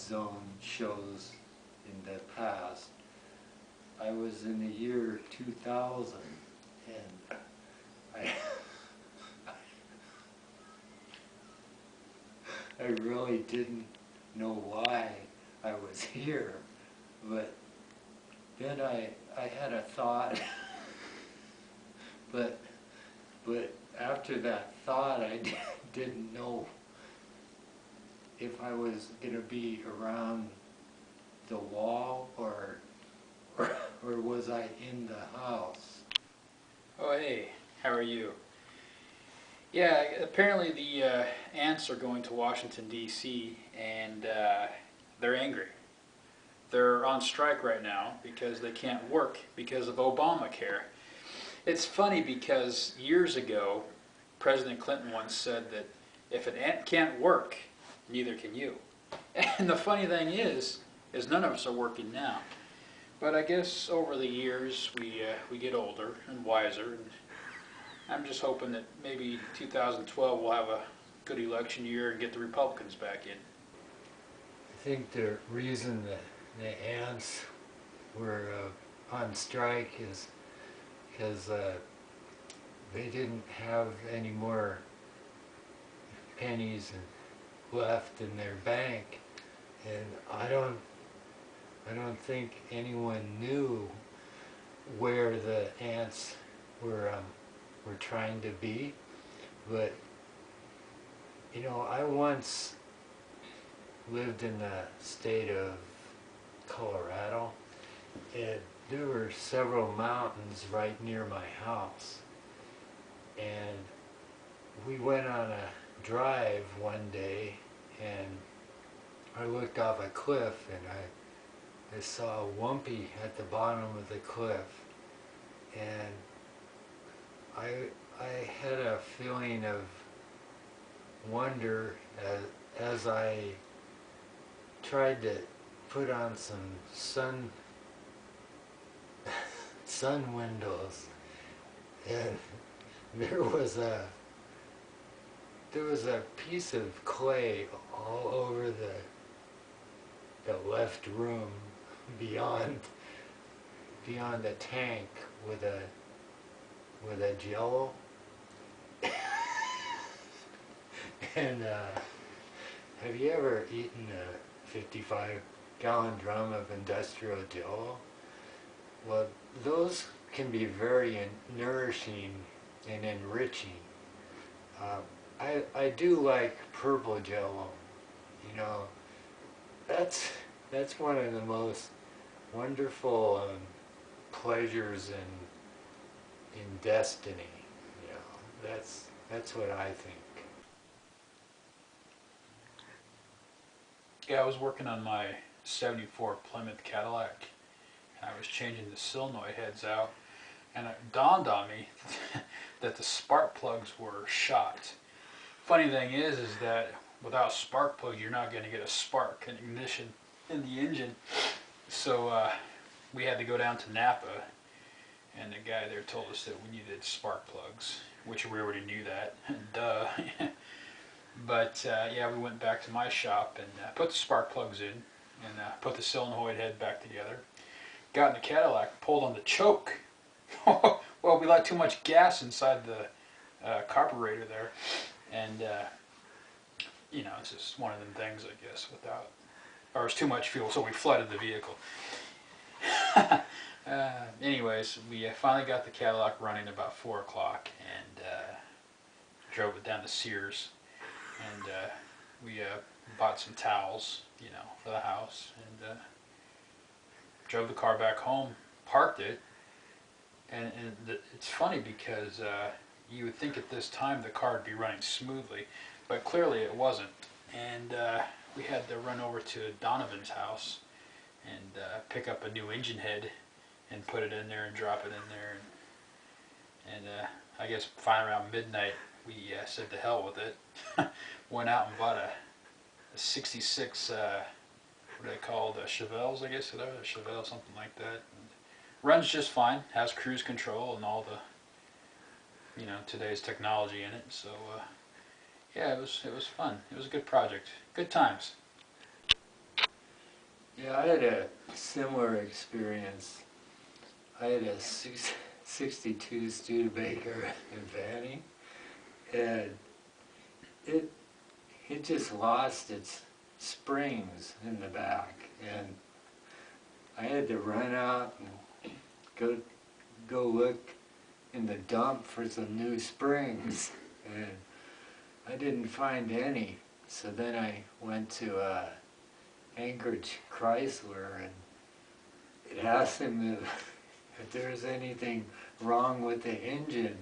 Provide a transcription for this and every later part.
Zone shows in the past. I was in the year 2000, and I really didn't know why I was here, but then I had a thought, but after that thought, I didn't know if I was going to be around the wall or was I in the house? Oh, hey, how are you? Yeah, apparently the ants are going to Washington, D.C., and they're angry. They're on strike right now because they can't work because of Obamacare. It's funny because years ago, President Clinton once said that if an ant can't work, neither can you. And the funny thing is none of us are working now. But I guess over the years we get older and wiser, and I'm just hoping that maybe 2012 we'll have a good election year and get the Republicans back in. I think the reason that the ants were on strike is because they didn't have any more pennies left in their bank, and I don't think anyone knew where the ants were trying to be. But you know, I once lived in the state of Colorado, and there were several mountains right near my house, and we went on a drive one day, and I looked off a cliff, and I saw a wumpy at the bottom of the cliff, and I had a feeling of wonder as I tried to put on some sun windows, and there was a piece of clay all over the left room beyond the tank with a jello. And have you ever eaten a 55-gallon drum of industrial jello? Well, those can be very nourishing and enriching. I do like purple jello. You know, that's one of the most wonderful pleasures in destiny. You know, that's what I think. Yeah, I was working on my '74 Plymouth Cadillac, and I was changing the solenoid heads out, and it dawned on me that the spark plugs were shot. Funny thing is that without spark plugs, you're not going to get a spark and ignition in the engine. So we had to go down to Napa, and the guy there told us that we needed spark plugs, which we already knew that. Duh. But yeah, we went back to my shop and put the spark plugs in, and put the solenoid head back together. Got in the Cadillac, pulled on the choke. Well, we let too much gas inside the carburetor there, and you know, it's just one of them things, I guess, or it's too much fuel, so we flooded the vehicle. Anyways, we finally got the Cadillac running about 4 o'clock, and drove it down to Sears, and we bought some towels, you know, for the house, and drove the car back home, parked it, and it's funny because you would think at this time the car would be running smoothly, but clearly it wasn't. And we had to run over to Donovan's house and pick up a new engine head and put it in there and drop it in there. And I guess finally around midnight we said to hell with it. Went out and bought a 66, what are they called, Chevelles, I guess, whatever, Chevelle, something like that. And runs just fine, has cruise control and all the, you know, today's technology in it. So yeah, it was fun. It was a good project. Good times. Yeah, I had a similar experience. I had a 62 Studebaker in Fanning, and it it just lost its springs in the back, and I had to run out and go look in the dump for some new springs, and I didn't find any. So then I went to Anchorage Chrysler and asked them if there was anything wrong with the engine,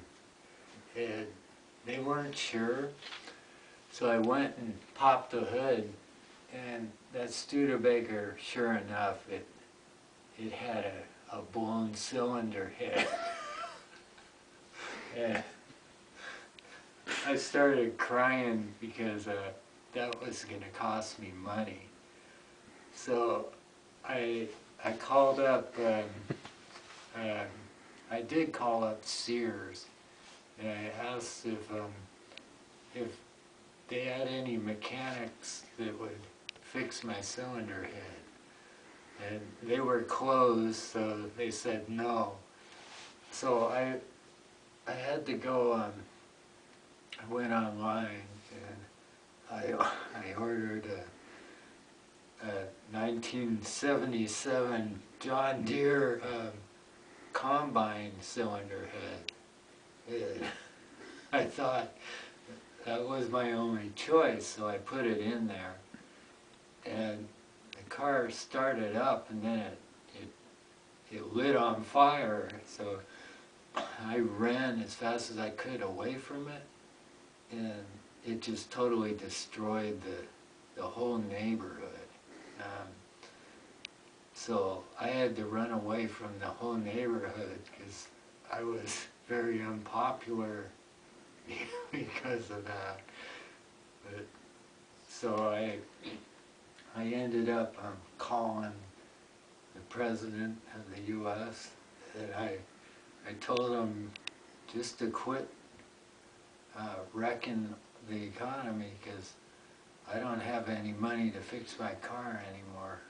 and they weren't sure. So I went and popped the hood, and that Studebaker, sure enough, it had a blown cylinder head. And I started crying because that was going to cost me money. So I called up, I did call up Sears, and I asked if they had any mechanics that would fix my cylinder head. And they were closed, so they said no. So I had to go I went online and I ordered a 1977 John Deere combine cylinder head. I thought that was my only choice, so I put it in there. And the car started up, and then it lit on fire. So I ran as fast as I could away from it, and it just totally destroyed the whole neighborhood. So I had to run away from the whole neighborhood because I was very unpopular because of that. But, so I ended up calling the president of the U.S. and I told him just to quit wrecking the economy because I don't have any money to fix my car anymore.